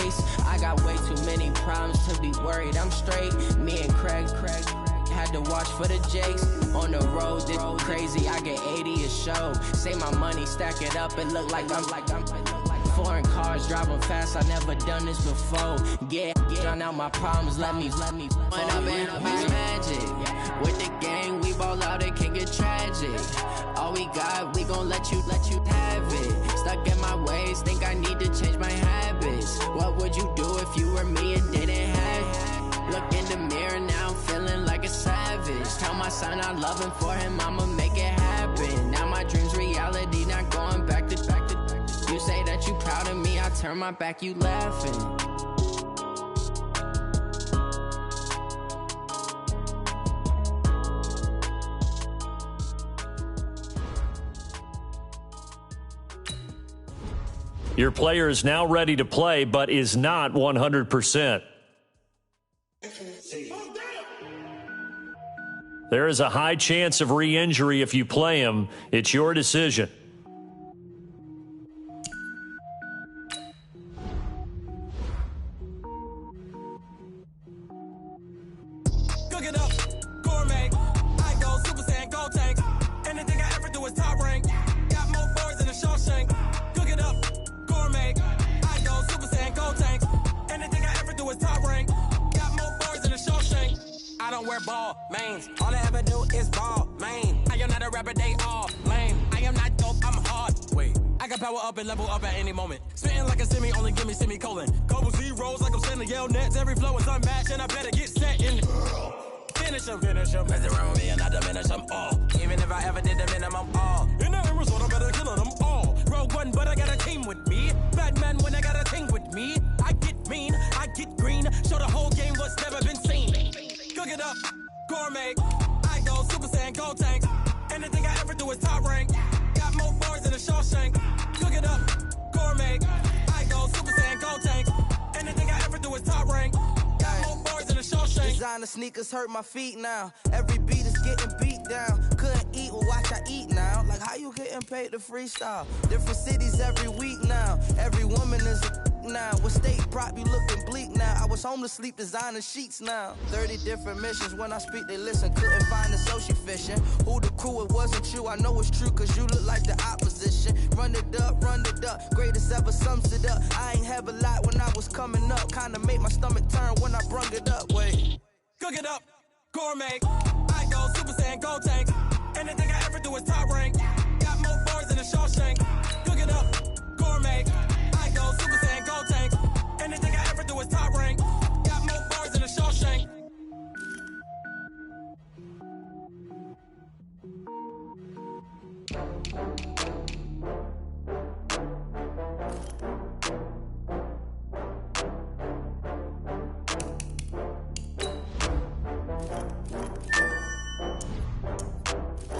face. I got way too many problems to be worried. I'm straight. Me and Craig had to watch for the Jakes. On the road, this crazy. I get 80 a show. Say my money, stack it up, it look like I'm foreign cars driving fast. I never done this before. Get out my problems. Let me. When I've been up is magic. With the gang, we ball out. It can get tragic. All we got, we gon' let you have it. Stuck in my ways, think I need to change my habits. What would you do if you were me and didn't have it? Look in the mirror now, I'm feeling like a savage. Tell my son I love him, for him I'ma make it happen. Now my dream's reality, not going back to. You say that you proud of me, I turn my back, you laughing. Your player is now ready to play, but is not 100%. There is a high chance of re-injury if you play him. It's your decision. Cook it up, gourmet. I go Super Saiyan, gold tank. Anything I ever do is top rank. Got more boards than a Shawshank. Cook it up, gourmet. I go Super Saiyan, gold tank. Anything I ever do is top rank. Got more boards than a Shawshank. I don't wear ball mains. All I ever do is ball main. I am not a rapper, they all lame. I am not dope, I'm hard. Wait, I can power up and level up at any moment. Spitting like a semi, only give me semicolon. Couple zeros like I'm sending yell nets. Every flow is unmatched and I better get set in. Finish them. Mess around with me and I diminish them all. Even if I ever did the minimum all. In the result, I better kill them all. Rogue One, but I got a team with me. Batman when I got a team with me. I get mean, I get green. Show the whole game what's never been seen. Cook it up, gourmet. I go Super Saiyan, gold tank. Anything I ever do is top rank. Got more bars than a Shawshank. Cook it up, gourmet. I go Super Saiyan, gold tank. Anything I ever do is top rank. Got more bars than a Shawshank. Designer sneakers hurt my feet now. Every beat is getting beat down. Couldn't eat, well watch I eat now. Like how you getting paid to freestyle? Different cities every week now. Every woman is a now. With state prop, you looking bleak now. I was home to sleep, designer sheets now. 30 different missions. When I speak, they listen. Couldn't find it, so she fishing. Who the crew? It wasn't you. I know it's true, cause you look like the opposition. Run it up, greatest ever sums it up. I ain't have a lot when I was coming up. Kinda made my stomach turn when I brung it up. Wait. Cook it up, gourmet. I go Super Saiyan, gold tank. Anything I ever do is top rank. Got more bars than a Shawshank. Cook it up, gourmet. I go Super Saiyan, gold tank. Anything I ever do is top rank. Got more bars than a Shawshank.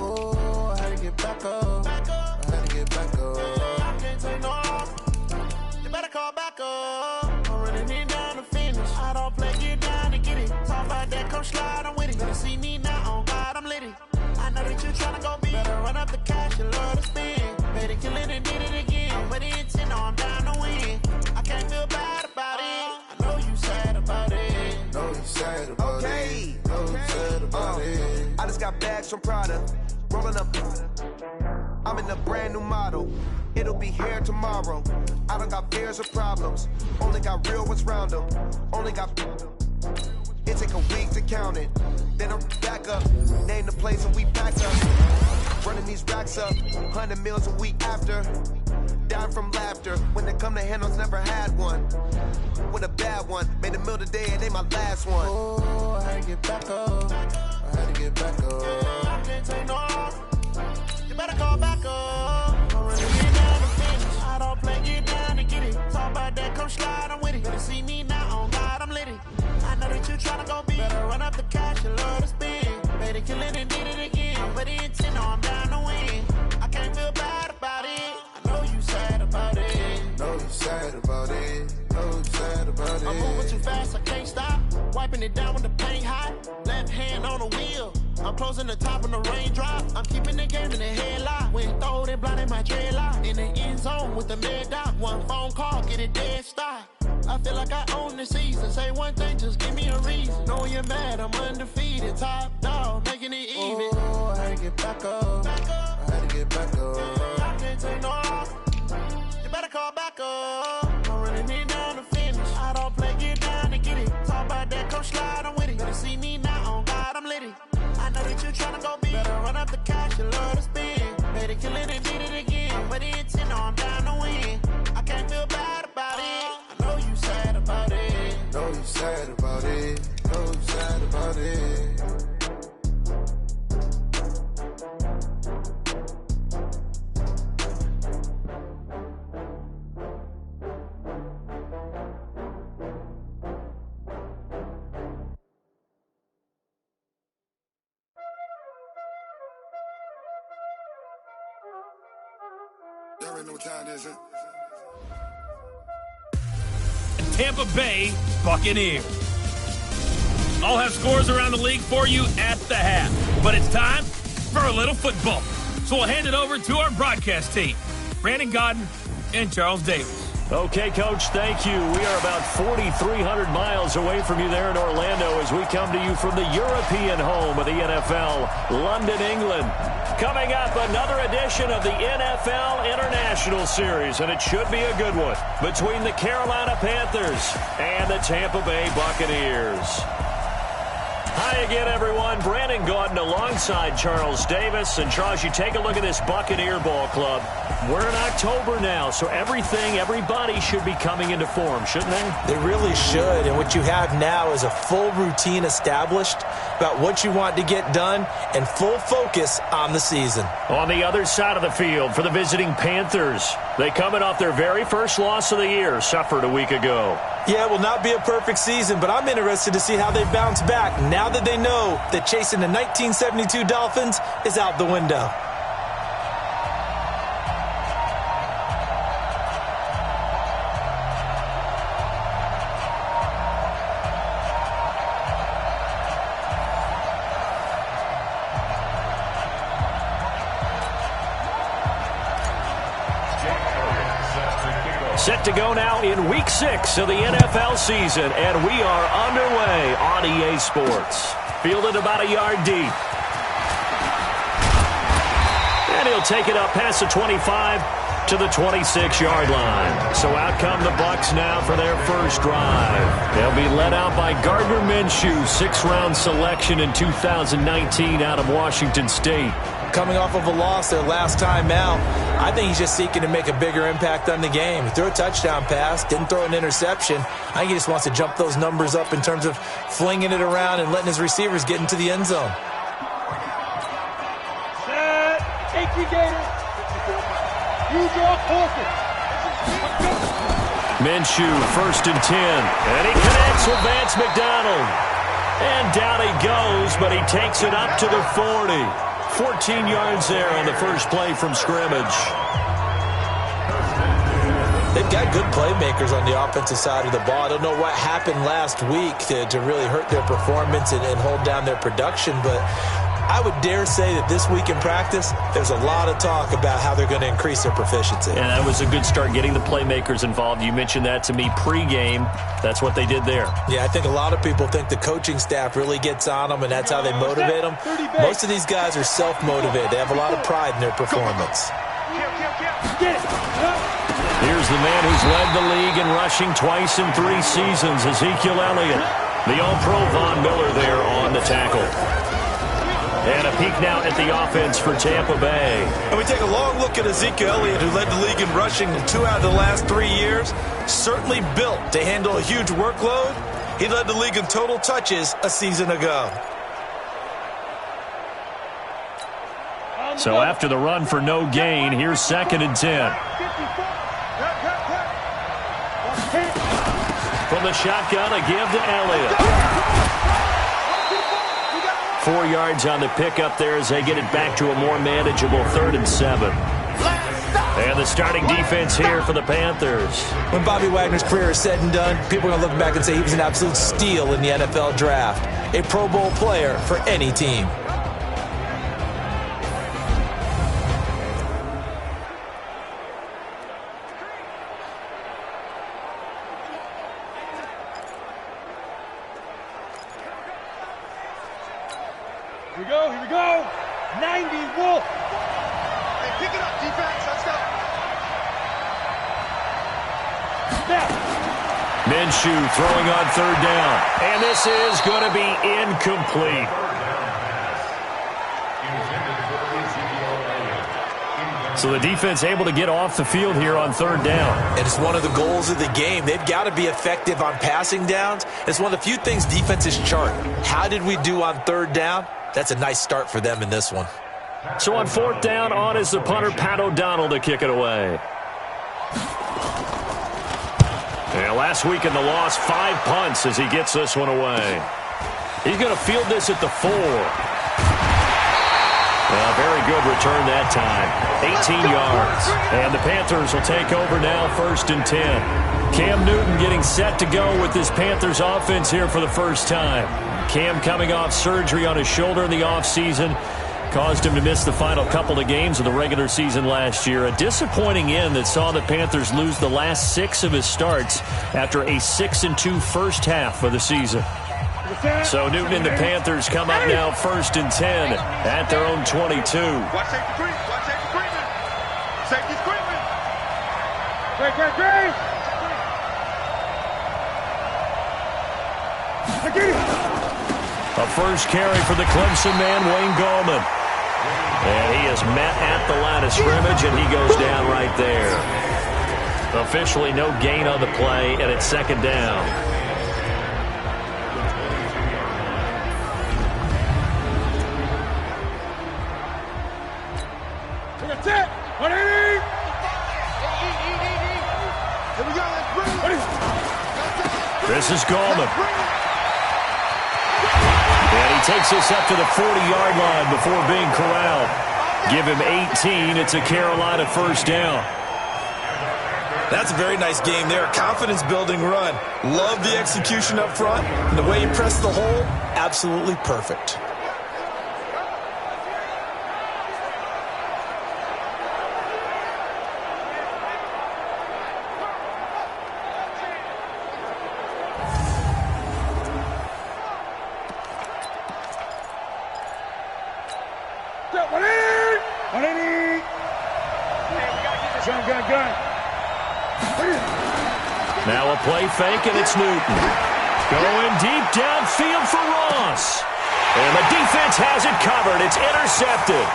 Oh, I had to get back up. I had to get back up. I can't take no off. You better call back up. I'm running it down to finish. I don't play, get down to get it. Talk about that, come slide, I'm with it. Better see me now, on God, I'm lit it. I know that you tryna go big. Better run up the cash, you love to spend. Better kill it and did it again. I'm with the intent, no, I'm down to win. I can't feel bad about it. I know you sad about it. Know you sad about it. Know you sad about it. I just got bags from Prada. Rolling up. I'm in a brand new model. It'll be here tomorrow. I don't got fears or problems. Only got real ones round them. Only got. It take a week to count it. Then I'm back up. Name the place and we pack up. Running these racks up. 100 meals a week after. Dying from laughter. When they come to handles, never had one. With a bad one. Made a meal today and they my last one. Oh, I had to get back up. I had to get back up. I can't take no off. You better call back up. I'm running it down to finish. I don't play, get down to get it. Talk about that, come slide, I'm with it. Better see me now, on God, I'm lit it. I know that you tryna go big. Better run up the cash, you love to spend. Better kill it and did it again. I'm with the intent, no, I'm down to win. I can't feel bad about it. I know you sad about it. Know you sad about it. Know you sad about it. I'm moving too fast, I can't stop. Wiping it down when the paint hot. Left hand on the wheel. I'm closing the top when the raindrop. I'm keeping the game in the headlock. When throw it blind in my dreadlock. In the end zone with the mid dot. One phone call, get it dead stop. I feel like I own the season. Say one thing, just give me a reason. Knowing you're mad, I'm undefeated. Top dog, making it even. Oh, I had to get back up. I had to get back up. I can't take no off. You better call back up. I'm running it down to finish. I don't play, get down to get it. Talk about that, come slide, I'm with it. Better see me now, on God, I'm litty. I know that you tryna go big. Better run up the cash, you love to spend. Made it, kill it, and beat it again. But the intent, no, I'm down to win. I can't feel bad about it. I know you sad about it. Know you sad about it. Know you sad about it. Y'all already know what time it is, huh? Tampa Bay Buccaneers. I'll have scores around the league for you at the half. But it's time for a little football. So we'll hand it over to our broadcast team, Brandon Godden and Charles Davis. Okay, Coach, thank you. We are about 4,300 miles away from you there in Orlando as we come to you from the European home of the NFL, London, England. Coming up, another edition of the NFL International Series, and it should be a good one, between the Carolina Panthers and the Tampa Bay Buccaneers. Hi again, everyone. Brandon Gaudin alongside Charles Davis. And Charles, you take a look at this Buccaneer ball club. We're in October now, so everybody should be coming into form, shouldn't they? They really should. And what you have now is a full routine established about what you want to get done and full focus on the season. On the other side of the field for the visiting Panthers, they coming off their very first loss of the year, suffered a week ago. Yeah, it will not be a perfect season, but I'm interested to see how they bounce back now that they know that chasing the 1972 Dolphins is out the window. Set to go now in Week 6 of the NFL season, and we are underway on EA Sports. Fielded about a yard deep. And he'll take it up past the 25 to the 26-yard line. So out come the Bucs now for their first drive. They'll be led out by Gardner Minshew, 6th-round selection in 2019 out of Washington State. Coming off of a loss their last time out, I think he's just seeking to make a bigger impact on the game. He threw a touchdown pass, didn't throw an interception. I think he just wants to jump those numbers up in terms of flinging it around and letting his receivers get into the end zone. Set. Gator. Use your caution. Minshew, 1st and 10. And he connects with Vance McDonald. And down he goes, but he takes it up to the 40. 14 yards there on the first play from scrimmage. They've got good playmakers on the offensive side of the ball. I don't know what happened last week to really hurt their performance and hold down their production, but I would dare say that this week in practice, there's a lot of talk about how they're going to increase their proficiency. And that was a good start, getting the playmakers involved. You mentioned that to me pregame. That's what they did there. Yeah, I think a lot of people think the coaching staff really gets on them, and that's how they motivate them. Most of these guys are self-motivated. They have a lot of pride in their performance. Here's the man who's led the league in rushing twice in 3 seasons, Ezekiel Elliott. The All-Pro Von Miller there on the tackle. And a peek now at the offense for Tampa Bay. And we take a long look at Ezekiel Elliott, who led the league in rushing in 2 out of the last 3 years. Certainly built to handle a huge workload. He led the league in total touches a season ago. So after the run for no gain, here's 2nd and 10. From the shotgun, a give to Elliott. 4 yards on the pickup there as they get it back to a more manageable 3rd and 7. And the starting defense here for the Panthers. When Bobby Wagner's career is said and done, people are going to look back and say he was an absolute steal in the NFL draft. A Pro Bowl player for any team. Here we go, here we go. 90, Wolf. Hey, pick it up, defense. Let's go. Snap. Minshew throwing on third down. And this is going to be incomplete. So the defense able to get off the field here on third down. And it's one of the goals of the game. They've got to be effective on passing downs. It's one of the few things defenses chart. How did we do on third down? That's a nice start for them in this one. So on fourth down, on is the punter, Pat O'Donnell, to kick it away. And last week in the loss, 5 punts as he gets this one away. He's going to field this at the 4. Well, very good return that time. 18 yards. And the Panthers will take over now, 1st and 10. Cam Newton getting set to go with this Panthers offense here for the first time. Cam coming off surgery on his shoulder in the offseason. Caused him to miss the final couple of games of the regular season last year. A disappointing end that saw the Panthers lose the last 6 of his starts after a 6-2 first half of the season. So Newton and the Panthers come up now 1st and 10 at their own 22. Watch safety creep. Watch safety creeping. Safety's creeping. Great. A first carry for the Clemson man, Wayne Gallman. And he is met at the line of scrimmage, and he goes down right there. Officially no gain on the play, and it's 2nd down. That's it. 180. Here we go. Let's bring it. This is Gallman. And he takes this up to the 40-yard line before being corralled. Give him 18. It's a Carolina first down. That's a very nice game there. Confidence-building run. Love the execution up front. And the way he pressed the hole, absolutely perfect. Now a play fake, and it's Newton. Going deep downfield for Ross. And the defense has it covered. It's intercepted.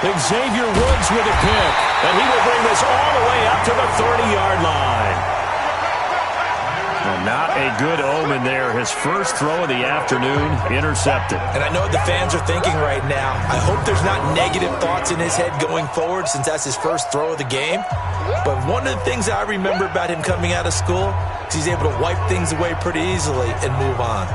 Xavier Woods with a pick. And he will bring this all the way up to the 30-yard line. Well, not a good omen there. His first throw of the afternoon, intercepted. And I know what the fans are thinking right now. I hope there's not negative thoughts in his head going forward since that's his first throw of the game. But one of the things I remember about him coming out of school is he's able to wipe things away pretty easily and move on.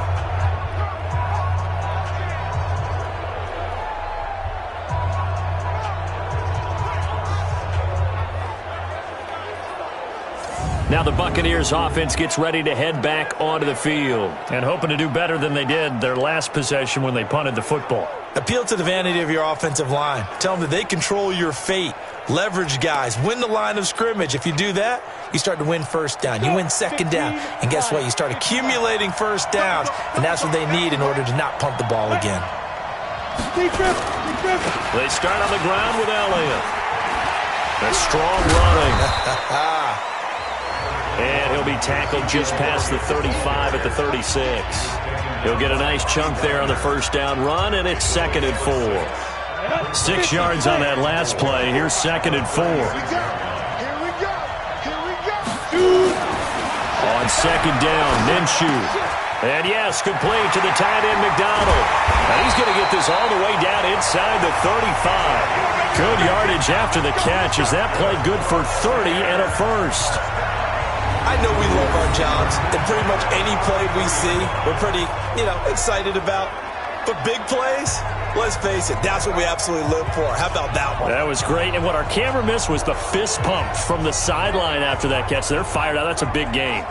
Now the Buccaneers offense gets ready to head back onto the field and hoping to do better than they did their last possession when they punted the football. Appeal to the vanity of your offensive line. Tell them that they control your fate. Leverage guys. Win the line of scrimmage. If you do that, you start to win first down. You win second down. And guess what? You start accumulating first downs. And that's what they need in order to not punt the ball again. They start on the ground with Elliott. A strong running. And he'll be tackled just past the 35 at the 36. He'll get a nice chunk there on the first down run, and it's 2nd and 4. 6 yards on that last play. Here's 2nd and 4. Here we go. On 2nd down, Minshew. And yes, complete to the tight end, McDonald. And he's going to get this all the way down inside the 35. Good yardage after the catch. Is that play good for 30 and a first? I know we love our jobs, and pretty much any play we see, we're pretty, excited about. But big plays, let's face it, that's what we absolutely live for. How about that one? That was great, and what our camera missed was the fist pump from the sideline after that catch. They're fired out. That's a big game.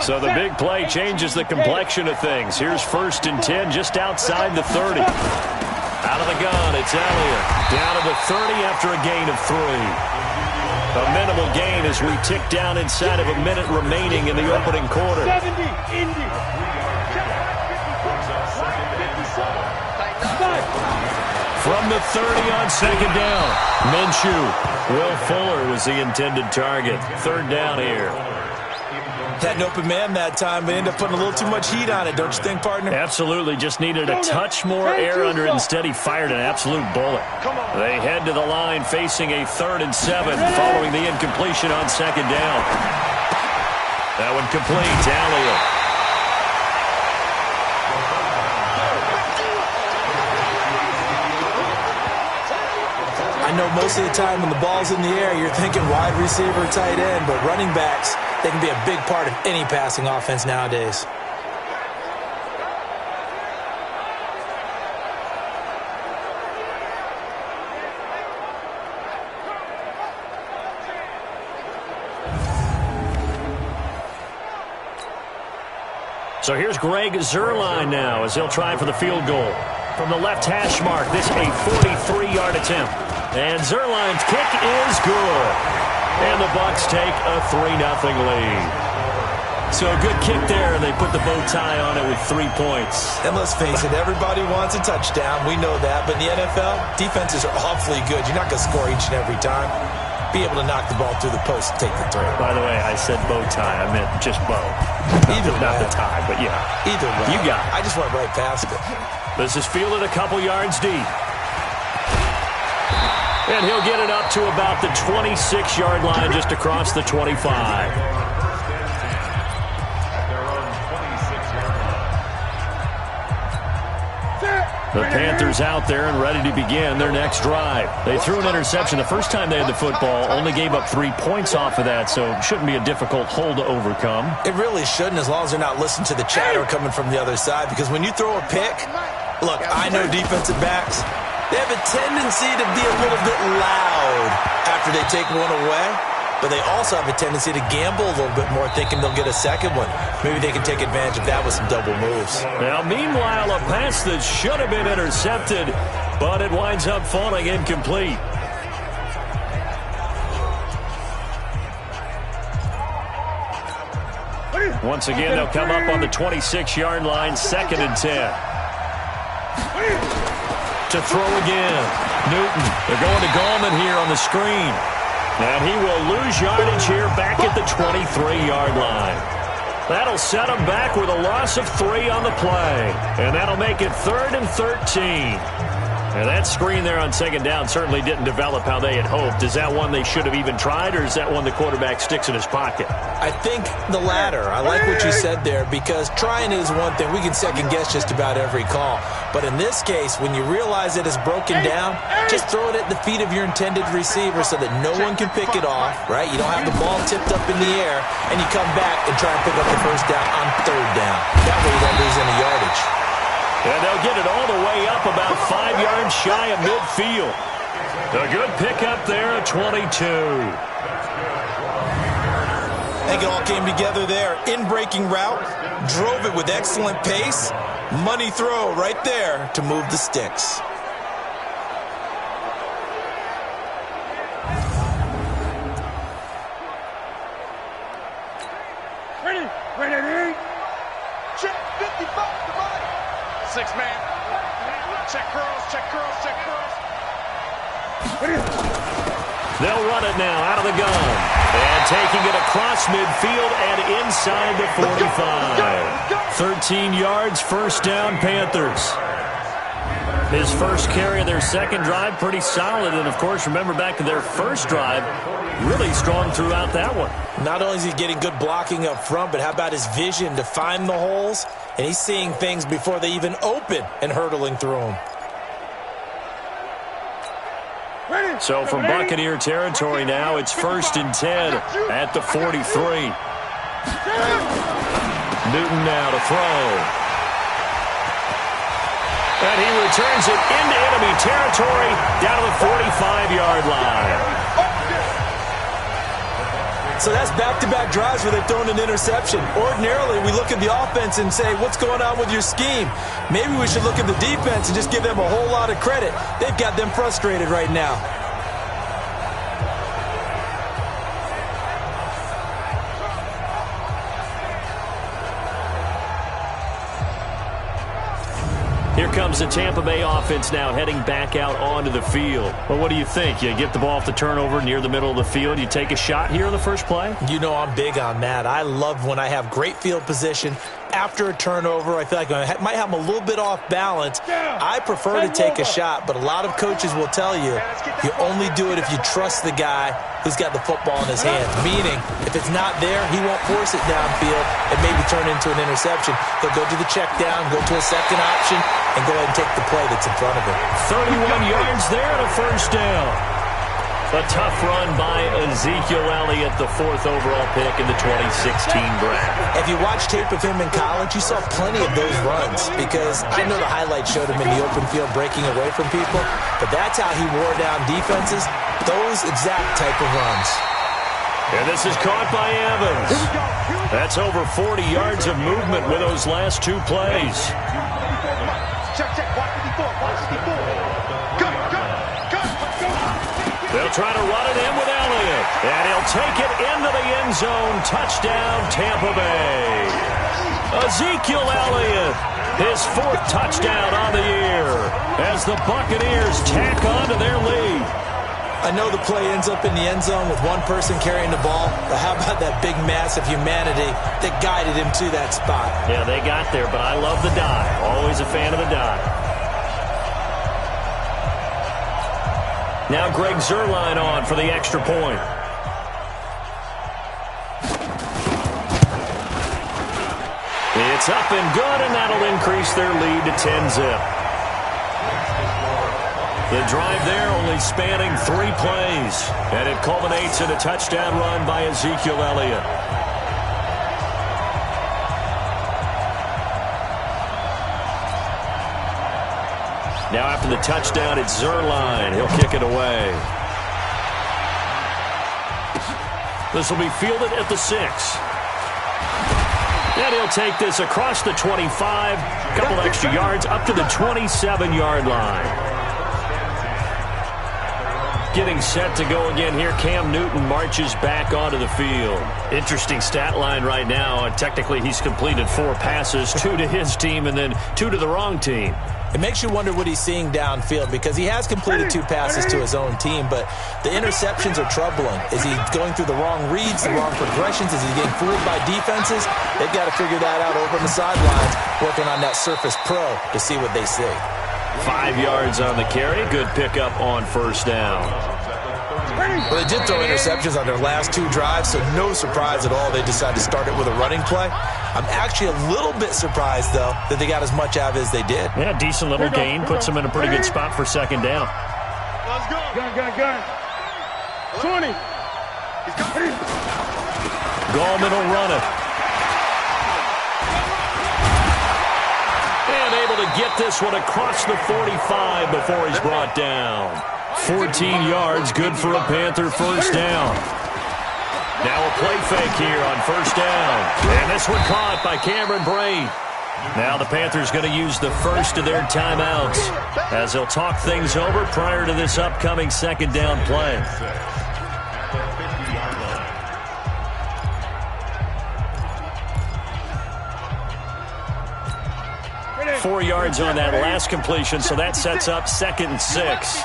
So the big play changes the complexion of things. Here's 1st and 10 just outside the 30. Out of the gun, it's Elliott. Down to the 30 after a gain of 3. A minimal gain as we tick down inside of a minute remaining in the opening quarter. 70, Indy. From the 30 on second down, Minshew. Will Fuller was the intended target. Third down here. Had an open man that time, but ended up putting a little too much heat on it, don't you think, partner? Absolutely. Just needed a touch more air under it. Instead, he fired an absolute bullet. They head to the line facing a 3rd and 7 following the incompletion on second down. That one complete. Elliott. I know most of the time when the ball's in the air, you're thinking wide receiver, tight end, but running backs, they can be a big part of any passing offense nowadays. So here's Greg Zuerlein now as he'll try for the field goal. From the left hash mark, this a 43-yard attempt. And Zuerlein's kick is good. And the Bucs take a 3-0 lead. So a good kick there, and they put the bow tie on it with 3 points. And let's face it, everybody wants a touchdown. We know that. But in the NFL, defenses are awfully good. You're not going to score each and every time. Be able to knock the ball through the post and take the 3. By the way, I said bow tie. I meant just bow. Not the tie, but yeah. Either way. You got it. I just went right past it. This is fielded a couple yards deep. And he'll get it up to about the 26-yard line just across the 25. The Panthers out there and ready to begin their next drive. They threw an interception the first time they had the football, only gave up 3 points off of that, so it shouldn't be a difficult hole to overcome. It really shouldn't, as long as they're not listening to the chatter coming from the other side, because when you throw a pick, look, I know defensive backs, they have a tendency to be a little bit loud after they take one away, but they also have a tendency to gamble a little bit more, thinking they'll get a second one. Maybe they can take advantage of that with some double moves. Now, meanwhile, a pass that should have been intercepted, but it winds up falling incomplete. Once again, they'll come up on the 26-yard line, 2nd and 10. To throw again. Newton. They're going to Gallman here on the screen. And he will lose yardage here back at the 23-yard line. That'll set him back with a loss of 3 on the play. And that'll make it 3rd and 13. And that screen there on second down certainly didn't develop how they had hoped. Is that one they should have even tried, or is that one the quarterback sticks in his pocket? I think the latter. I like what you said there, because trying is one thing. We can second-guess just about every call. But in this case, when you realize that it's broken down, just throw it at the feet of your intended receiver so that no one can pick it off, right? You don't have the ball tipped up in the air, and you come back and try and pick up the first down on 3rd down. That way you don't lose any yardage. And they'll get it all the way up about 5 yards shy of midfield. A good pickup there at 22. I think it all came together there. In-breaking route, drove it with excellent pace. Money throw right there to move the sticks. Ready. Check 55 to body. 6-man. Check curls. They'll run it now out of the gun. And taking it across midfield and inside the 45. 13 yards, first down, Panthers. His first carry of their second drive, pretty solid. And, of course, remember back to their first drive, really strong throughout that one. Not only is he getting good blocking up front, but how about his vision to find the holes? And he's seeing things before they even open and hurtling through them. So from Buccaneer territory now, it's 1st and 10 at the 43. Newton now to throw. And he returns it into enemy territory down to the 45-yard line. So that's back-to-back drives where they've thrown an interception. Ordinarily, we look at the offense and say, what's going on with your scheme? Maybe we should look at the defense and just give them a whole lot of credit. They've got them frustrated right now. Here comes the Tampa Bay offense now heading back out onto the field. Well, what do you think? You get the ball off the turnover near the middle of the field. You take a shot here on the first play? You know I'm big on that. I love when I have great field position. After a turnover, I feel like I might have them a little bit off balance. I prefer to take a shot, but a lot of coaches will tell you, you only do it if you trust the guy who's got the football in his hands. Meaning, if it's not there, he won't force it downfield and maybe turn into an interception. He'll go to the check down, go to a second option, and go ahead and take the play that's in front of him. 31 yards there and a first down. A tough run by Ezekiel Elliott, the 4th overall pick in the 2016 draft. If you watch tape of him in college, you saw plenty of those runs because I know the highlights showed him in the open field breaking away from people, but that's how he wore down defenses, those exact type of runs. And this is caught by Evans. That's over 40 yards of movement with those last 2 plays. Check, watch 54, watch 54. They'll try to run it in with Elliott. And he'll take it into the end zone. Touchdown, Tampa Bay. Ezekiel Elliott, his 4th touchdown on the year as the Buccaneers tack on to their lead. I know the play ends up in the end zone with one person carrying the ball, but how about that big mass of humanity that guided him to that spot? Yeah, they got there, but I love the dive. Always a fan of the dive. Now Greg Zuerlein on for the extra point. It's up and good, and that'll increase their lead to 10-zip. The drive there only spanning 3 plays, and it culminates in a touchdown run by Ezekiel Elliott. Now after the touchdown, it's Zuerlein. He'll kick it away. This will be fielded at the 6. And he'll take this across the 25. A couple extra yards up to the 27-yard line. Getting set to go again here. Cam Newton marches back onto the field. Interesting stat line right now. Technically, he's completed 4 passes, 2 to his team and then 2 to the wrong team. It makes you wonder what he's seeing downfield because he has completed 2 passes to his own team, but the interceptions are troubling. Is he going through the wrong reads, the wrong progressions? Is he getting fooled by defenses? They've got to figure that out over on the sidelines, working on that Surface Pro to see what they see. 5 yards on the carry. Good pickup on first down. Well, they did throw interceptions on their last 2 drives, so no surprise at all they decided to start it with a running play. I'm actually a little bit surprised, though, that they got as much out of it as they did. Yeah, decent little gain. Puts them in a pretty good spot for second down. Let's go. Gun. 20. Gallman will run it. And able to get this one across the 45 before he's brought down. 14 yards, good for a Panther first down. Now a play fake here on first down. And this one caught by Cameron Brate. Now the Panthers going to use the first of their timeouts as they'll talk things over prior to this upcoming second down play. – 4 yards on that last completion, so that sets up 2nd and 6.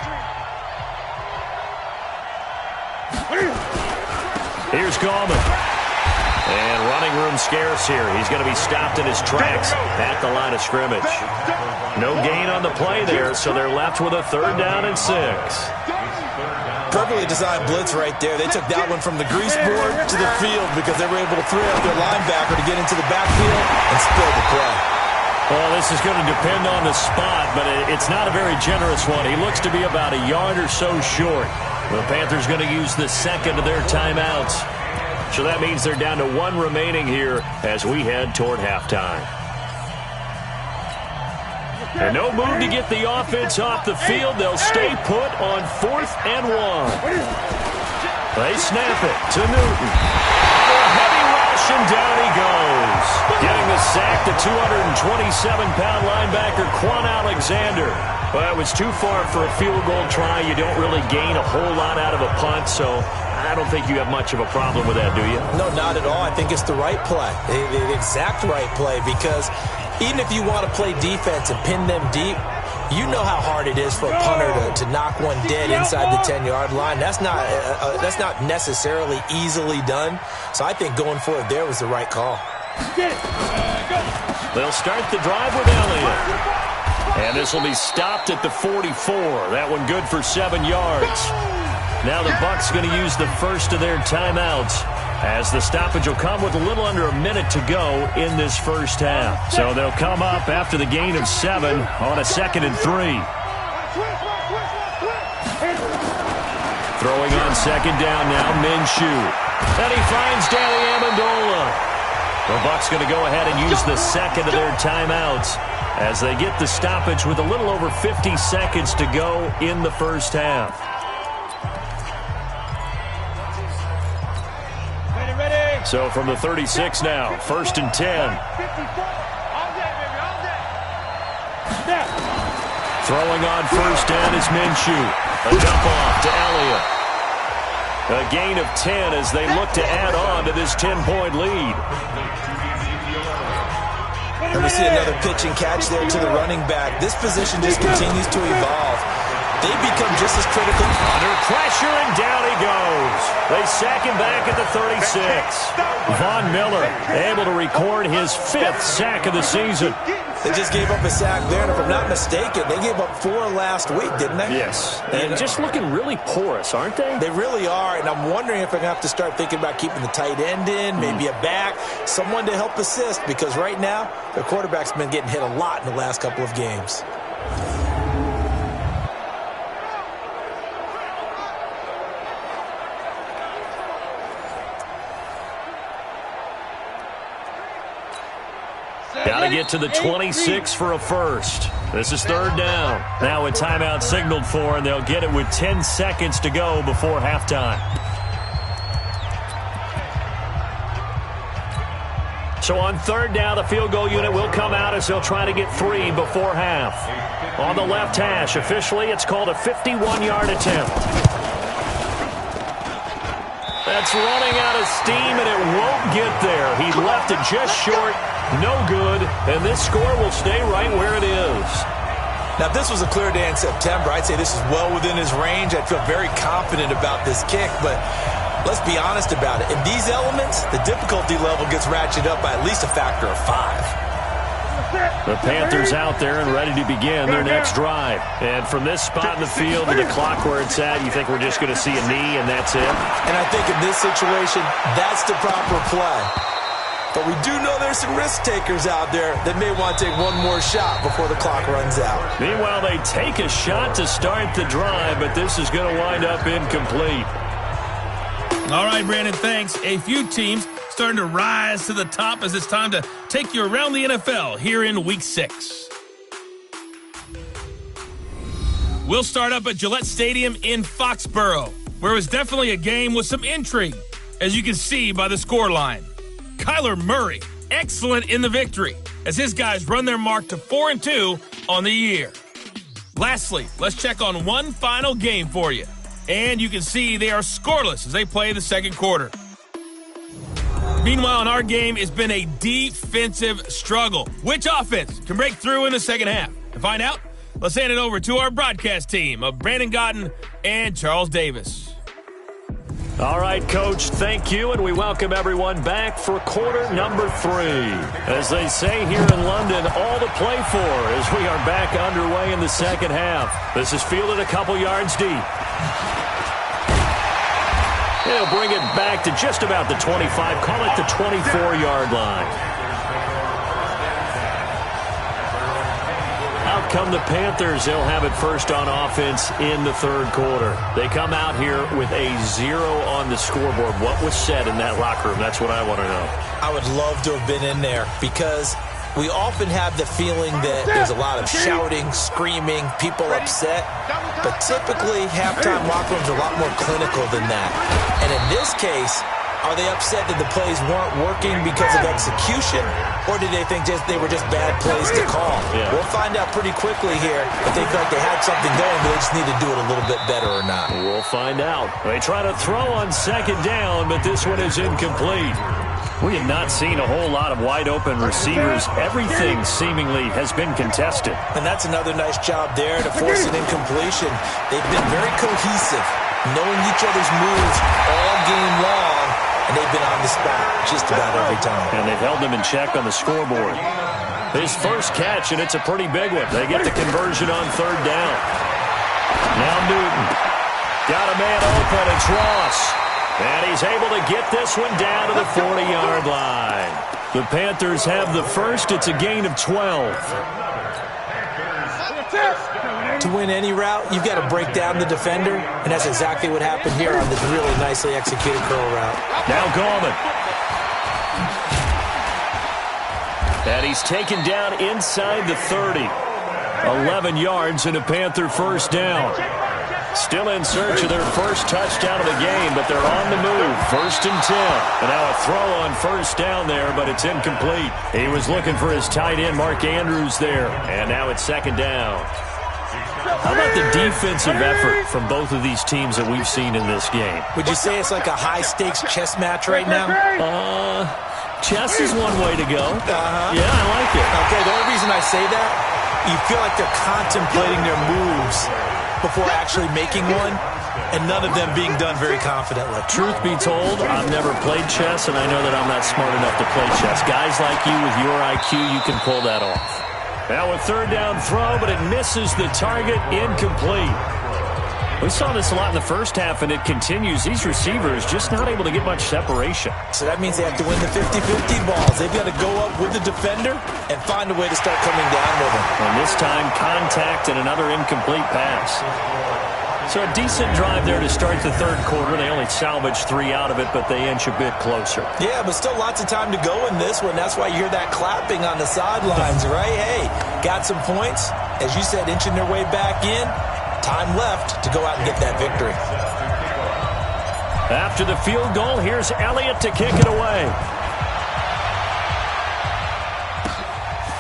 Here's Gallman. And running room scarce here. He's going to be stopped in his tracks at the line of scrimmage. No gain on the play there, so they're left with a 3rd down and 6. Perfectly designed blitz right there. They took that one from the grease board to the field because they were able to throw out their linebacker to get into the backfield and spill the play. Well, this is going to depend on the spot, but it's not a very generous one. He looks to be about a yard or so short. The Panthers going to use the second of their timeouts. So that means they're down to 1 remaining here as we head toward halftime. And no move to get the offense off the field. They'll stay put on 4th and 1. They snap it to Newton. A heavy rush, and down he goes. Getting the sack, the 227-pound linebacker, Quan Alexander. Well, it was too far for a field goal try. You don't really gain a whole lot out of a punt, so I don't think you have much of a problem with that, do you? No, not at all. I think it's the right play, the exact right play, because even if you want to play defense and pin them deep, you know how hard it is for a punter to knock one dead inside the 10-yard line. That's not necessarily easily done. So I think going for it there was the right call. They'll start the drive with Elliott. And this will be stopped at the 44. That one good for 7 yards. Now the Bucs going to use the first of their timeouts, as the stoppage will come with a little under a minute to go in this first half. So they'll come up after the gain of 7 on a 2nd and 3. Throwing on 2nd down now, Minshew. And he finds Danny Amendola. The Bucs going to go ahead and use the second of their timeouts as they get the stoppage with a little over 50 seconds to go in the first half. So from the 36 now, 1st and 10. Throwing on 1st down is Minshew. A dump off to Elliott. A gain of 10 as they look to add on to this 10-point lead. And we see another pitch and catch there to the running back. This position just continues to evolve. They become just as critical. Under pressure, and down he goes. They sack him back at the 36. Von Miller able to record his 5th sack of the season. They just gave up a sack there, and if I'm not mistaken, they gave up 4 last week, didn't they? Yes. And just looking really porous, aren't they? They really are, and I'm wondering if I'm going to have to start thinking about keeping the tight end in, maybe a back, someone to help assist, because right now, their quarterback's been getting hit a lot in the last couple of games. Got to get to the 26 for a first. This is 3rd down. Now a timeout signaled for, and they'll get it with 10 seconds to go before halftime. So on 3rd down, the field goal unit will come out as they'll try to get 3 before half. On the left hash, officially, it's called a 51-yard attempt. That's running out of steam, and it won't get there. He left it just short. No good, and this score will stay right where it is. Now, if this was a clear day in September, I'd say this is well within his range. I'd feel very confident about this kick, but let's be honest about it. In these elements, the difficulty level gets ratcheted up by at least a factor of 5. The Panthers out there and ready to begin their next drive. And from this spot in the field to the clock where it's at, you think we're just going to see a knee and that's it? And I think in this situation, that's the proper play. But we do know there's some risk takers out there that may want to take one more shot before the clock runs out. Meanwhile, they take a shot to start the drive, but this is going to wind up incomplete. All right, Brandon, thanks. A few teams starting to rise to the top as it's time to take you around the NFL here in Week 6. We'll start up at Gillette Stadium in Foxborough, where it was definitely a game with some intrigue, as you can see by the scoreline. Kyler Murray, excellent in the victory, as his guys run their mark to 4-2 on the year. Lastly, let's check on one final game for you. And you can see they are scoreless as they play the second quarter. Meanwhile, in our game, it's been a defensive struggle. Which offense can break through in the second half? To find out, let's hand it over to our broadcast team of Brandon Gotten and Charles Davis. All right, Coach, thank you, and we welcome everyone back for quarter number 3. As they say here in London, all to play for as we are back underway in the second half. This is fielded a couple yards deep. He'll bring it back to just about the 25, call it the 24-yard line. Out come the Panthers. They'll have it first on offense in the third quarter. They come out here with a 0 on the scoreboard. What was said in that locker room? That's what I want to know. I would love to have been in there because we often have the feeling that there's a lot of shouting, screaming, people upset. But typically, halftime locker rooms are a lot more clinical than that. And in this case, are they upset that the plays weren't working because of execution, or did they think they were just bad plays to call? Yeah. We'll find out pretty quickly here if they felt they had something going, but they just need to do it a little bit better or not. We'll find out. They try to throw on second down, but this one is incomplete. We have not seen a whole lot of wide-open receivers. Everything seemingly has been contested. And that's another nice job there to force an incompletion. They've been very cohesive, knowing each other's moves all game long. And they've been on the spot just about every time. And they've held them in check on the scoreboard. His first catch, and it's a pretty big one. They get the conversion on third down. Now Newton. Got a man open. It's Ross. And he's able to get this one down to the 40-yard line. The Panthers have the first. It's a gain of 12. To win any route, you've got to break down the defender, and that's exactly what happened here on this really nicely executed curl route. Now Gallman. And he's taken down inside the 30. 11 yards and a Panther first down. Still in search of their first touchdown of the game, but they're on the move. 1st and 10. And now a throw on first down there, but it's incomplete. He was looking for his tight end, Mark Andrews, there. And now it's 2nd down. How about the defensive effort from both of these teams that we've seen in this game? Would you say it's like a high-stakes chess match right now? Chess is one way to go. Yeah, I like it. Okay, the only reason I say that, you feel like they're contemplating their moves before actually making one, and none of them being done very confidently. Truth be told, I've never played chess, and I know that I'm not smart enough to play chess. Guys like you with your IQ, you can pull that off. Now a third down throw, but it misses the target, incomplete. We saw this a lot in the first half, and it continues. These receivers just not able to get much separation. So that means they have to win the 50-50 balls. They've got to go up with the defender and find a way to start coming down with him. And this time, contact and another incomplete pass. So a decent drive there to start the third quarter. They only salvaged 3 out of it, but they inch a bit closer. Yeah, but still lots of time to go in this one. That's why you hear that clapping on the sidelines, right? Hey, got some points. As you said, inching their way back in. Time left to go out and get that victory. After the field goal, here's Elliott to kick it away.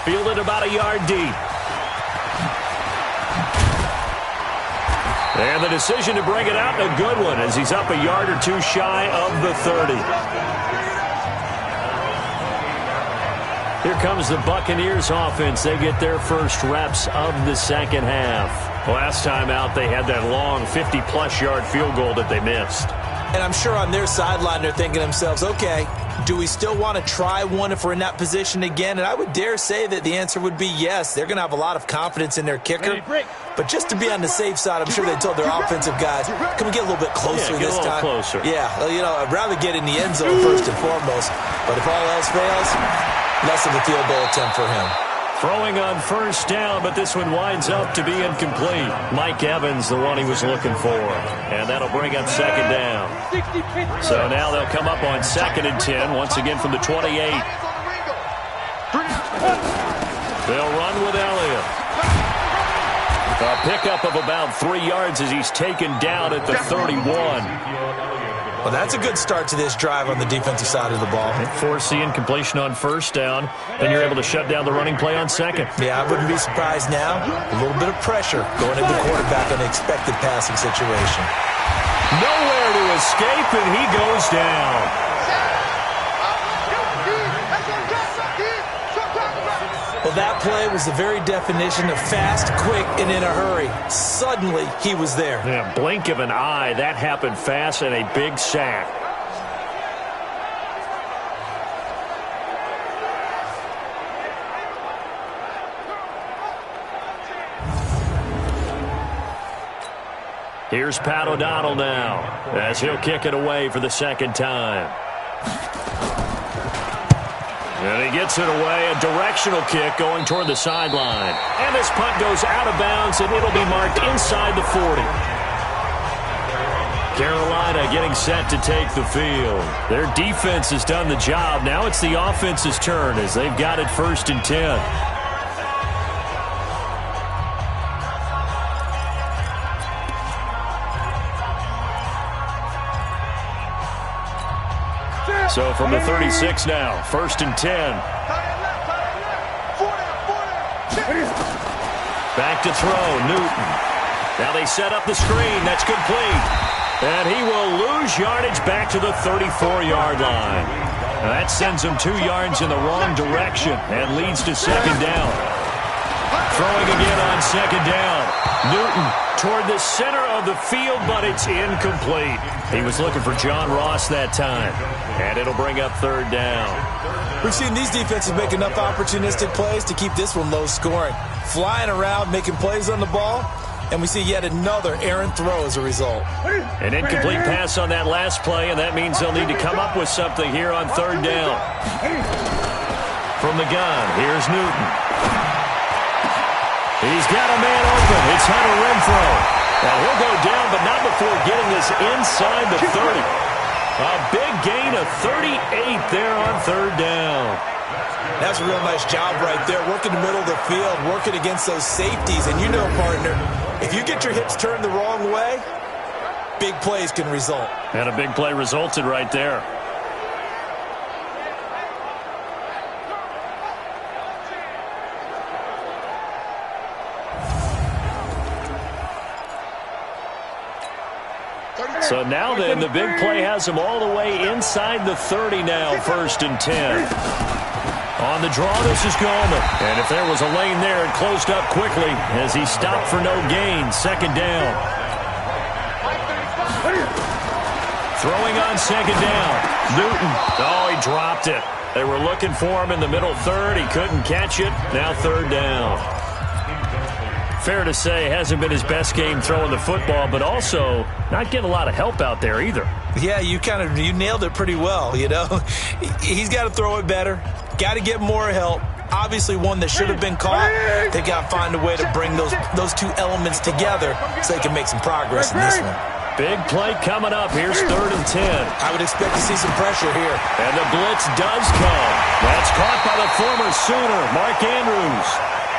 Fielded about a yard deep. And the decision to bring it out, a good one, as he's up a yard or two shy of the 30. Here comes the Buccaneers offense. They get their first reps of the second half. Last time out, they had that long 50-plus yard field goal that they missed. And I'm sure on their sideline, they're thinking to themselves, okay, do we still want to try one if we're in that position again? And I would dare say that the answer would be yes. They're going to have a lot of confidence in their kicker. But just to be on the safe side, I'm sure they told their offensive guys, can we get a little bit closer this time? Closer. Yeah, you know, I'd rather get in the end zone first and foremost. But if all else fails, less of a field goal attempt for him. Throwing on first down, but this one winds up to be incomplete. Mike Evans, the one he was looking for. And that'll bring up second down. So now they'll come up on 2nd and 10, once again from the 28. They'll run with Elliott. A pickup of about 3 yards as he's taken down at the 31. Well, that's a good start to this drive on the defensive side of the ball. Force the incompletion on first down, then you're able to shut down the running play on second. Yeah, I wouldn't be surprised now. A little bit of pressure going into the quarterback on the expected passing situation. Nowhere to escape, and he goes down. Well, that play was the very definition of fast, quick, and in a hurry. Suddenly, he was there. Yeah, blink of an eye. That happened fast and a big sack. Here's Pat O'Donnell now, as he'll kick it away for the second time. And he gets it away, a directional kick going toward the sideline. And this punt goes out of bounds, and it'll be marked inside the 40. Carolina getting set to take the field. Their defense has done the job. Now it's the offense's turn as they've got it 1st and 10. So from the 36 now, 1st and 10. Back to throw, Newton. Now they set up the screen. That's complete. And he will lose yardage back to the 34-yard line. Now that sends him 2 yards in the wrong direction and leads to 2nd down. Throwing again on 2nd down. Newton toward the center of the field, but it's incomplete. He was looking for John Ross that time. And it'll bring up 3rd down. We've seen these defenses make enough opportunistic plays to keep this one low scoring. Flying around, making plays on the ball, and we see yet another errant throw as a result. An incomplete pass on that last play, and that means they'll need to come up with something here on 3rd down. From the gun, here's Newton. He's got a man open. It's Hunter Renfrow. Now he'll go down, but not before getting this inside the 30. A big gain of 38 there on 3rd down. That's a real nice job right there, working the middle of the field, working against those safeties. And you know, partner, if you get your hips turned the wrong way, big plays can result. And a big play resulted right there. So now then, the big play has him all the way inside the 30 now, 1st and 10. On the draw, this is Gallman. And if there was a lane there, it closed up quickly as he stopped for no gain. 2nd down. Throwing on 2nd down. Newton. Oh, he dropped it. They were looking for him in the middle 3rd. He couldn't catch it. Now 3rd down. Fair to say, hasn't been his best game throwing the football, but also not getting a lot of help out there either. Yeah, you nailed it pretty well, you know. He's got to throw it better. Got to get more help. Obviously one that should have been caught. They got to find a way to bring those 2 elements together so they can make some progress in this one. Big play coming up. Here's 3rd and 10. I would expect to see some pressure here. And the blitz does come. That's caught by the former Sooner, Mark Andrews.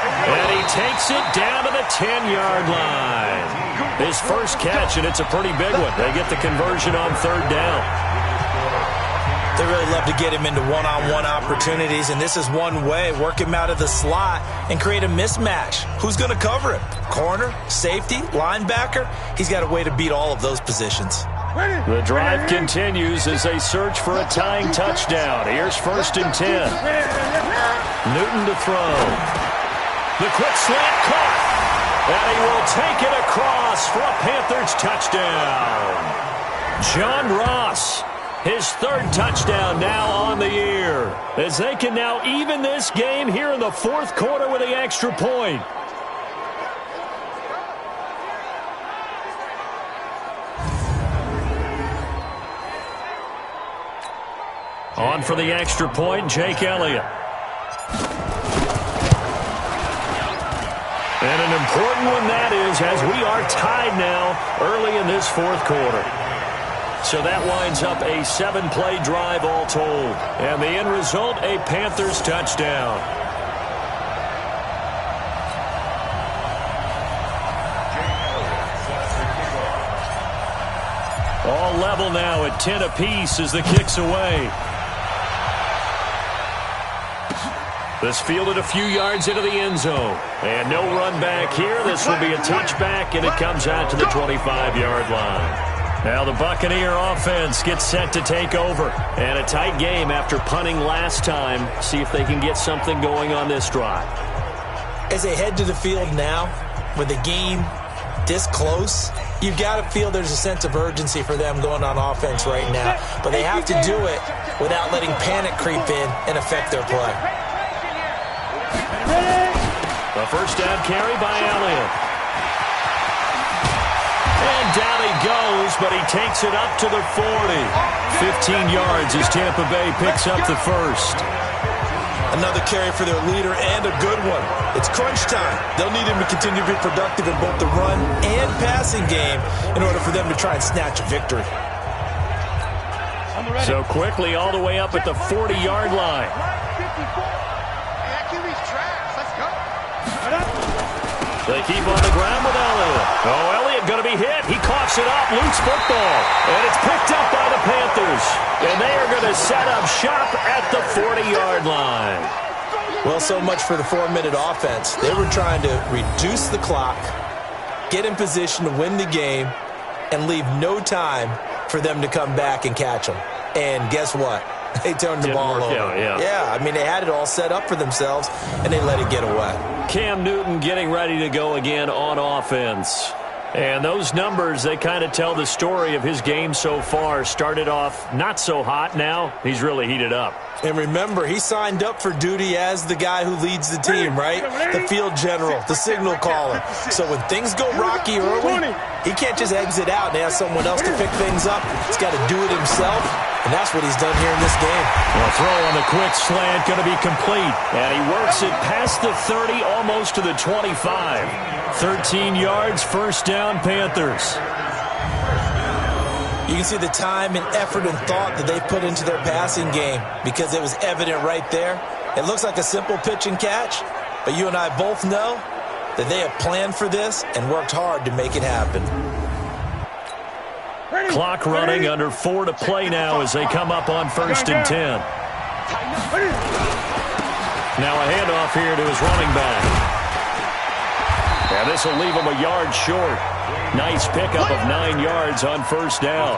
And he takes it down to the 10-yard line. His first catch, and it's a pretty big one. They get the conversion on 3rd down. They really love to get him into one-on-one opportunities, and this is one way. Work him out of the slot and create a mismatch. Who's going to cover him? Corner, safety, linebacker? He's got a way to beat all of those positions. The drive continues as they search for a tying touchdown. Here's 1st and 10. Newton to throw. The quick slant caught. And he will take it across for a Panthers touchdown. John Ross, his 3rd touchdown now on the year, as they can now even this game here in the 4th quarter with the extra point. On for the extra point, Jake Elliott. And an important one that is, as we are tied now early in this 4th quarter. So that winds up a 7-play drive all told. And the end result, a Panthers touchdown. All level now at 10 apiece as the kick's away. This fielded a few yards into the end zone. And no run back here. This will be a touchback, and it comes out to the 25-yard line. Now the Buccaneer offense gets set to take over. And a tight game after punting last time. See if they can get something going on this drive. As they head to the field now, with the game this close, you've got to feel there's a sense of urgency for them going on offense right now. But they have to do it without letting panic creep in and affect their play. The first down carry by Elliott. And down he goes, but he takes it up to the 40. 15 yards as Tampa Bay picks up the first. Another carry for their leader and a good one. It's crunch time. They'll need him to continue to be productive in both the run and passing game in order for them to try and snatch a victory. So quickly all the way up at the 40-yard line. They keep on the ground with Elliott. Oh, Elliott going to be hit. He coughs it up. Loose football. And it's picked up by the Panthers. And they are going to set up shop at the 40-yard line. Well, so much for the 4-minute offense. They were trying to reduce the clock, get in position to win the game, and leave no time for them to come back and catch them. And guess what? They turned the ball over. Yeah, I mean, they had it all set up for themselves, and they let it get away. Cam Newton getting ready to go again on offense. And those numbers, they kind of tell the story of his game so far. Started off not so hot. Now he's really heated up. And remember, he signed up for duty as the guy who leads the team, right? The field general, the signal caller. So when things go rocky early, he can't just exit out and ask someone else to pick things up. He's got to do it himself, and that's what he's done here in this game. Well, throw on the quick slant, going to be complete. And he works it past the 30, almost to the 25. 13 yards, first down, Panthers. You can see the time and effort and thought that they put into their passing game because it was evident right there. It looks like a simple pitch and catch, but you and I both know that they have planned for this and worked hard to make it happen. Clock running, under 4 to play now as they come up on 1st and 10. Now a handoff here to his running back. And this will leave him a yard short. Nice pickup of 9 yards on first down.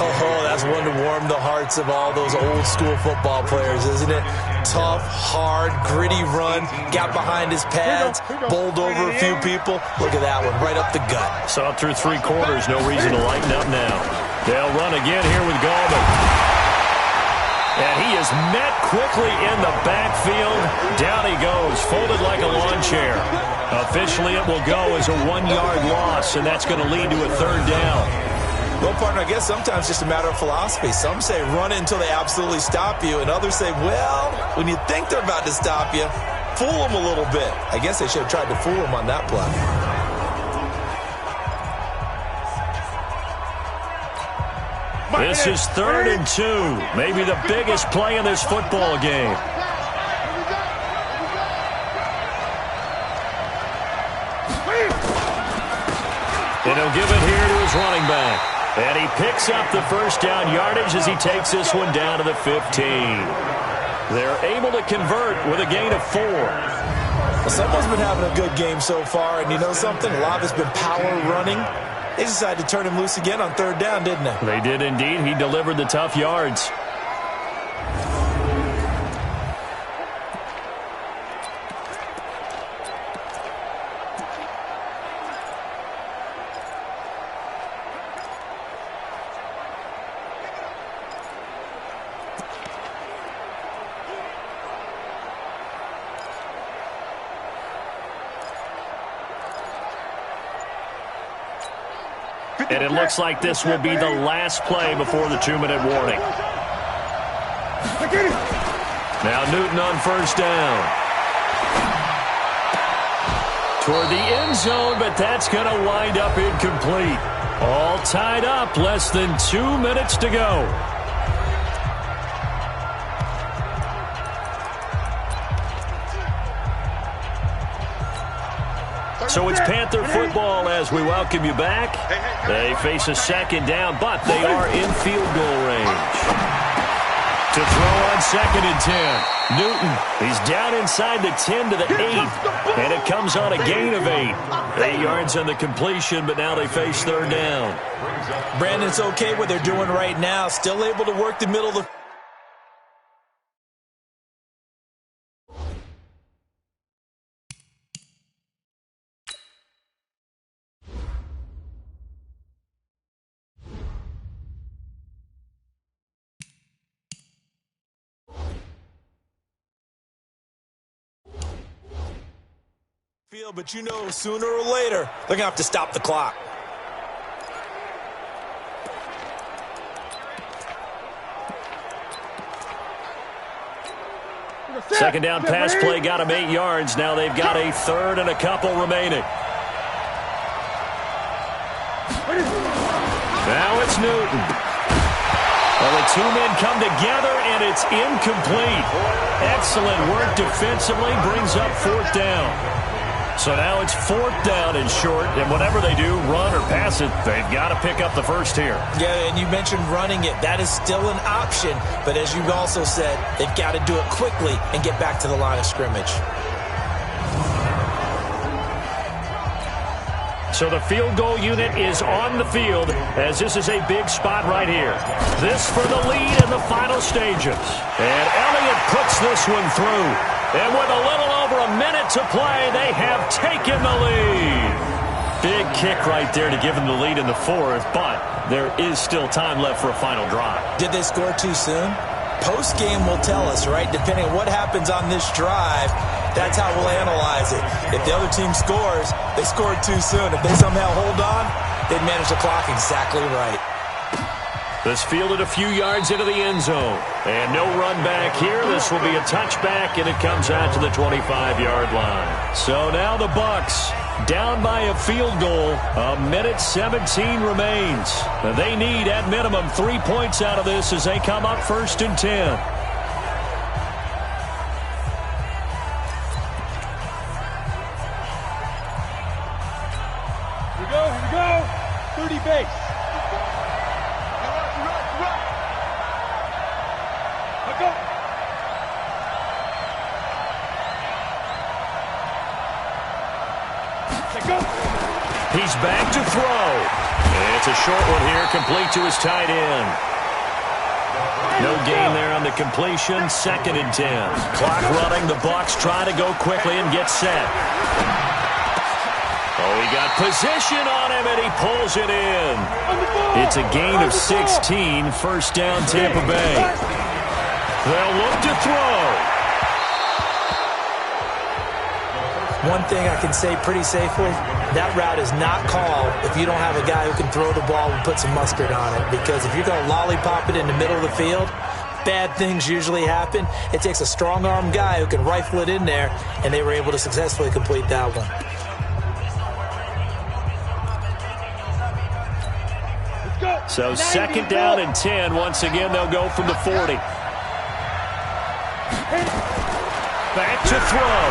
Oh, that's one to warm the hearts of all those old school football players, isn't it? Tough, hard, gritty run. Got behind his pads, bowled over a few people. Look at that one, right up the gut. Saw through 3 quarters, no reason to lighten up now. They'll run again here with Gallman. And he is met quickly in the backfield. Down he goes, folded like a lawn chair. Officially, it will go as a 1-yard loss, and that's going to lead to a 3rd down. Well, partner, I guess sometimes it's just a matter of philosophy. Some say run until they absolutely stop you, and others say, well, when you think they're about to stop you, fool them a little bit. I guess they should have tried to fool them on that play. This is 3rd and 2. Maybe the biggest play in this football game. And he'll give it here to his running back. And he picks up the first down yardage as he takes this one down to the 15. They're able to convert with a gain of 4. Well, someone's been having a good game so far, and you know something? A lot of it's been power running. They decided to turn him loose again on 3rd down, didn't they? They did indeed. He delivered the tough yards. And it looks like this will be the last play before the 2-minute warning. Now Newton on first down. Toward the end zone, but that's going to wind up incomplete. All tied up, less than 2 minutes to go. So it's Panther football as we welcome you back. They face a 2nd down, but they are in field goal range. To throw on 2nd and 10. Newton, he's down inside the 10 to the 8. And it comes on a gain of 8. 8 yards on the completion, but now they face 3rd down. Brandon, it's okay what they're doing right now. Still able to work the middle of the... field, but you know sooner or later they're going to have to stop the clock. Second down pass play got him 8 yards. Now they've got a third and a couple remaining. Now it's Newton. Well, the two men come together, and it's incomplete. Excellent work defensively, brings up fourth down. So now it's fourth down and short, and whatever they do, run or pass it, they've got to pick up the first here. Yeah, and you mentioned running it. That is still an option, but as you also said, they've got to do it quickly and get back to the line of scrimmage. So the field goal unit is on the field as this is a big spot right here. This for the lead in the final stages. And Elliott puts this one through. And with a little over a minute to play, they have taken the lead. Big kick right there to give them the lead in the fourth, but there is still time left for a final drive. Did they score too soon? Post-game will tell us, right? Depending on what happens on this drive, that's how we'll analyze it. If the other team scores, they scored too soon. If they somehow hold on, they'd manage the clock exactly right. This fielded a few yards into the end zone. And no run back here. This will be a touchback, and it comes out to the 25-yard line. So now the Bucs down by a field goal. A minute 17 remains. They need, at minimum, 3 points out of this as they come up 1st and 10. Here we go. 30 base. Let's go. He's back to throw. And it's a short one here, complete to his tight end. No gain there on the completion. 2nd and 10. Clock running. The Bucs try to go quickly and get set. Oh, he got position on him, and he pulls it in. It's a gain of 16. 1st down, Tampa Bay. They'll look to throw. One thing I can say pretty safely, that route is not called if you don't have a guy who can throw the ball and put some mustard on it. Because if you're going to lollipop it in the middle of the field, bad things usually happen. It takes a strong-arm guy who can rifle it in there, and they were able to successfully complete that one. So 2nd down and 10. Once again, they'll go from the 40. Back to throw.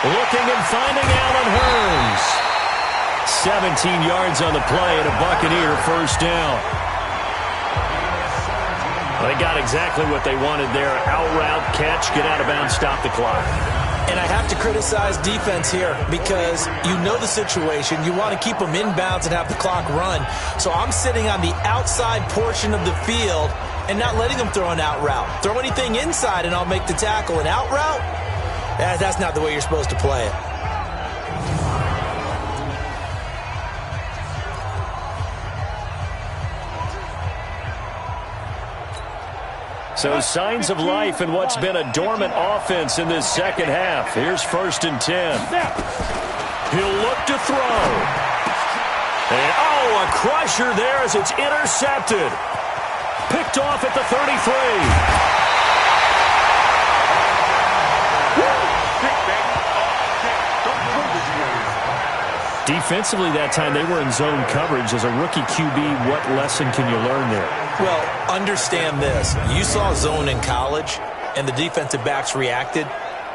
Looking and finding Allen Hurns. 17 yards on the play and a Buccaneer 1st down. They got exactly what they wanted there. Out route, catch, get out of bounds, stop the clock. And I have to criticize defense here because you know the situation. You want to keep them inbounds and have the clock run. So I'm sitting on the outside portion of the field and not letting them throw an out route. Throw anything inside and I'll make the tackle. An out route? That's not the way you're supposed to play it. So signs of life in what's been a dormant offense in this second half. Here's 1st and 10. He'll look to throw. And, a crusher there as it's intercepted. Picked off at the 33. Defensively that time, they were in zone coverage. As a rookie QB, what lesson can you learn there? Well, understand this. You saw zone in college, and the defensive backs reacted,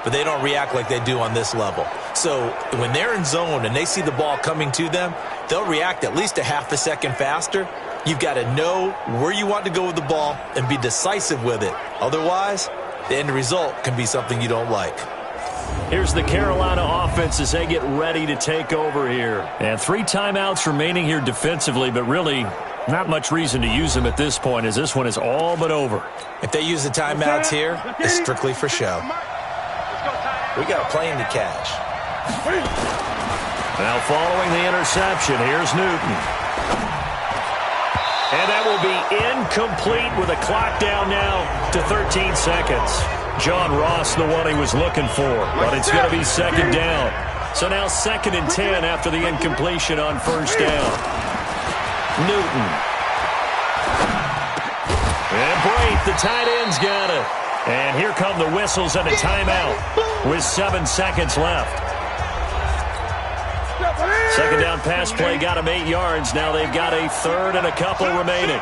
but they don't react like they do on this level. So when they're in zone and they see the ball coming to them, they'll react at least a half a second faster. You've got to know where you want to go with the ball and be decisive with it. Otherwise, the end result can be something you don't like. Here's the Carolina offense as they get ready to take over here. And 3 timeouts remaining here defensively, but really not much reason to use them at this point as this one is all but over. If they use the timeouts here, it's strictly for show. We got a plane to catch. Now following the interception, here's Newton. And that will be incomplete with a clock down now to 13 seconds. John Ross, the one he was looking for, but it's going to be 2nd down. So now 2nd and 10 after the incompletion on 1st down. Newton. And Brate, the tight end's got it. And here come the whistles and a timeout with 7 seconds left. Second down pass play got them 8 yards. Now they've got a third and a couple remaining.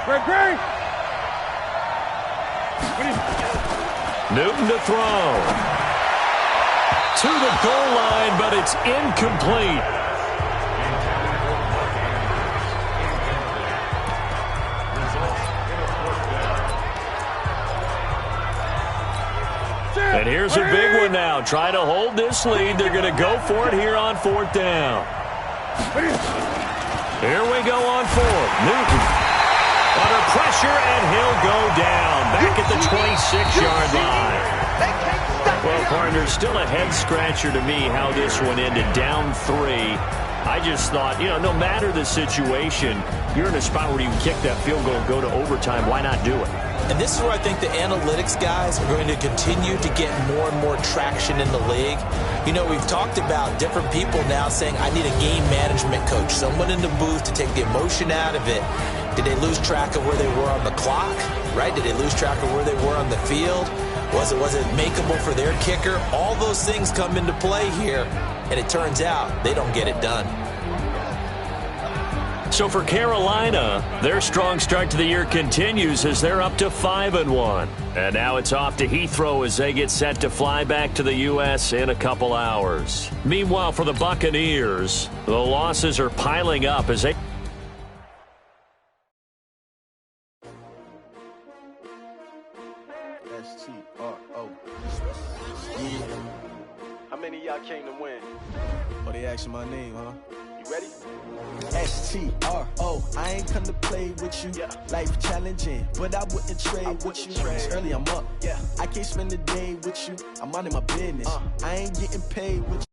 Newton to throw. To the goal line, but it's incomplete. And here's a big one now. Trying to hold this lead. They're going to go for it here on 4th down. Here we go on 4th. Newton under pressure, and he'll go down. Back at the 26-yard line. Well, partner, still a head-scratcher to me how this one ended. Down 3. I just thought, no matter the situation, you're in a spot where you can kick that field goal and go to overtime. Why not do it? And this is where I think the analytics guys are going to continue to get more and more traction in the league. We've talked about different people now saying, I need a game management coach, someone in the booth to take the emotion out of it. Did they lose track of where they were on the clock, right? Did they lose track of where they were on the field? Was it makeable for their kicker? All those things come into play here, and it turns out they don't get it done. So for Carolina, their strong start to the year continues as they're up to 5-1. And now it's off to Heathrow as they get set to fly back to the U.S. in a couple hours. Meanwhile, for the Buccaneers, the losses are piling up as they... S-T-R-O. How many of y'all came to win? Oh, they asking my name, huh? You ready? S-T-R-O. I ain't come to play with you. Yeah. Life challenging, but I wouldn't trade with you. It's early, I'm up. Yeah. I can't spend the day with you. I'm minding my business. I ain't getting paid with you.